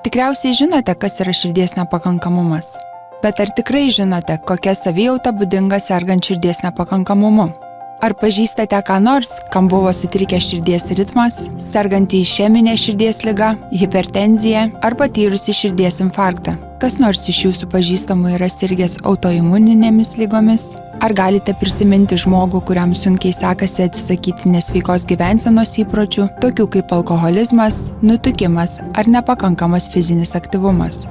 Tikriausiai žinote, kas yra širdies nepakankamumas. Bet ar tikrai žinote, kokia savijauta būdinga sergant širdies nepakankamumu? Ar pažįstate ką nors, kam buvo sutrikęs širdies ritmas, sergantį išeminę širdies ligą, hipertenziją ar patyrusį širdies infarktą? Kas nors iš jūsų pažįstamų yra sirgęs autoimuninėmis lygomis? Ar galite prisiminti žmogų, kuriam sunkiai sekasi atsisakyti nesveikos gyvensenos įpročių, tokių kaip alkoholizmas, nutukimas ar nepakankamas fizinis aktyvumas?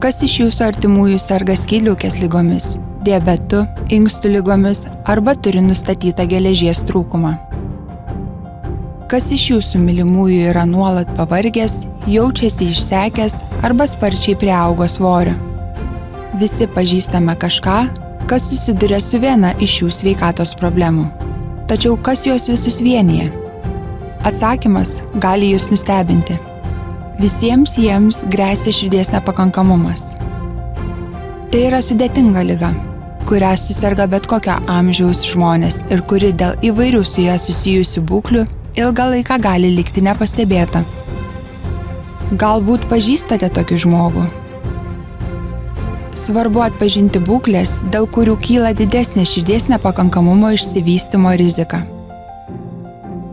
Kas iš jūsų artimųjų serga skydliaukės ligomis, diabetu, inkstų ligomis arba turi nustatytą geležies trūkumą? Kas iš jūsų mylimųjų yra nuolat pavargęs, jaučiasi išsekęs arba sparčiai priaugo svorio? Visi pažįstame kažką, kas susiduria su viena iš šių sveikatos problemų. Tačiau kas juos visus vienija? Atsakymas gali jūs nustebinti. Visiems jiems gresia širdies nepakankamumas. Tai yra sudėtinga liga, kurią suserga bet kokio amžiaus žmonės ir kuri dėl įvairių su ją susijusių būklių ilgą laiką gali likti nepastebėta. Galbūt pažįstate tokį žmogų. Svarbu atpažinti būklės, dėl kurių kyla didesnė širdies nepakankamumo išsivystymo rizika.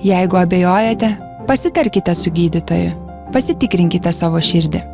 Jeigu abejojate, pasitarkite su gydytoju. Pasitikrinkite savo širdį.